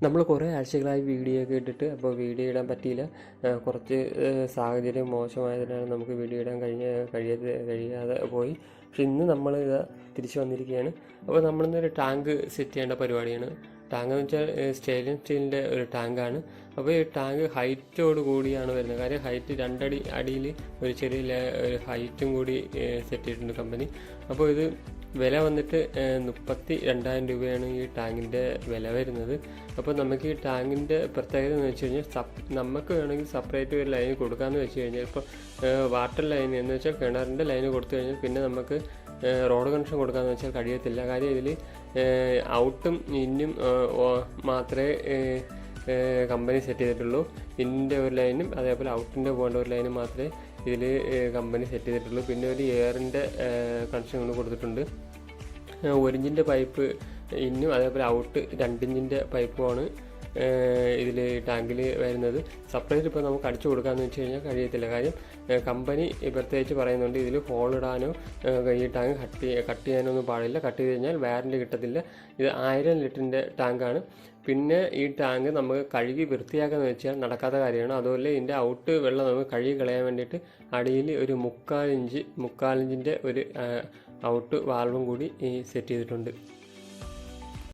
നമ്മൾ കുറേ ആഴ്ചകളായി വീഡിയോ ഒക്കെ ഇട്ടിട്ട് അപ്പോൾ വീഡിയോ ഇടാൻ പറ്റിയില്ല. കുറച്ച് സാഹചര്യം മോശമായതിനാണ് നമുക്ക് വീഡിയോ ഇടാൻ കഴിയാതെ പോയി. പക്ഷെ ഇന്ന് നമ്മൾ ഇത് തിരിച്ച് വന്നിരിക്കുകയാണ്. അപ്പോൾ നമ്മളിന്നൊരു ടാങ്ക് സെറ്റ് ചെയ്യേണ്ട പരിപാടിയാണ്. ടാങ്ക് എന്ന് വെച്ചാൽ സ്റ്റെയിൻലെസ് സ്റ്റീലിൻ്റെ ഒരു ടാങ്കാണ്. അപ്പോൾ ഈ ടാങ്ക് ഹൈറ്റോട് കൂടിയാണ് വരുന്നത്. കാര്യം ഹൈറ്റ് 2 അടിയിൽ ഒരു ചെറിയ ഒരു ഹൈറ്റും കൂടി സെറ്റ് ചെയ്തിട്ടുണ്ട് കമ്പനി. അപ്പോൾ ഇത് വില വന്നിട്ട് 32,000 രൂപയാണ് ഈ ടാങ്കിൻ്റെ വില വരുന്നത്. അപ്പോൾ നമുക്ക് ഈ ടാങ്കിൻ്റെ പ്രത്യേകത എന്ന് വെച്ച് കഴിഞ്ഞാൽ നമുക്ക് വേണമെങ്കിൽ സെപ്പറേറ്റ് ഒരു ലൈൻ കൊടുക്കാമെന്ന് വെച്ച് കഴിഞ്ഞാൽ, ഇപ്പോൾ വാട്ടർ ലൈൻ എന്ന് വെച്ചാൽ കിണറിൻ്റെ ലൈന് കൊടുത്തു കഴിഞ്ഞാൽ പിന്നെ നമുക്ക് റോഡ് കണക്ഷൻ കൊടുക്കാമെന്ന് വെച്ചാൽ കഴിയത്തില്ല. കാര്യം ഇതിൽ ഔട്ടും ഇന്നും മാത്രമേ കമ്പനി സെറ്റ് ചെയ്തിട്ടുള്ളൂ. ഇന്നിൻ്റെ ഒരു ലൈനും അതേപോലെ ഔട്ടിൻ്റെ പോകേണ്ട ഒരു ലൈനും മാത്രമേ ഇതിൽ കമ്പനി സെറ്റ് ചെയ്തിട്ടുള്ളൂ. പിന്നെ ഒരു എയറിൻ്റെ കണക്ഷൻ കൊടുത്തിട്ടുണ്ട്. 1 ഇഞ്ചിൻ്റെ പൈപ്പ് ഇന്നും അതേപോലെ ഔട്ട് 2 ഇഞ്ചിൻ്റെ പൈപ്പുമാണ് ഇതിൽ ടാങ്കിൽ വരുന്നത്. സെപ്പറേറ്റ് ഇപ്പോൾ നമുക്ക് അടിച്ചു കൊടുക്കാമെന്ന് വെച്ച് കഴിഞ്ഞാൽ കഴിയത്തില്ല. കാര്യം കമ്പനി പ്രത്യേകിച്ച് പറയുന്നുണ്ട് ഇതിൽ ഹോൾ ഇടാനോ ഈ ടാങ്ക് കട്ട് ചെയ്യാനോ ഒന്നും പാടില്ല. കട്ട് ചെയ്ത് കഴിഞ്ഞാൽ വാറൻറ്റി കിട്ടത്തില്ല. ഇത് 1000 ലിറ്ററിൻ്റെ ടാങ്കാണ്. പിന്നെ ഈ ടാങ്ക് നമുക്ക് കഴുകി വൃത്തിയാക്കാന്ന് വെച്ചാൽ നടക്കാത്ത കാര്യമാണ്. അതുപോലെ ഇതിൻ്റെ ഔട്ട് വെള്ളം നമുക്ക് കഴുകി കളയാൻ വേണ്ടിയിട്ട് അടിയിൽ ഒരു 3/4 ഇഞ്ചിൻ്റെ ഒരു ഔട്ട് വാൽവും കൂടി സെറ്റ് ചെയ്തിട്ടുണ്ട്.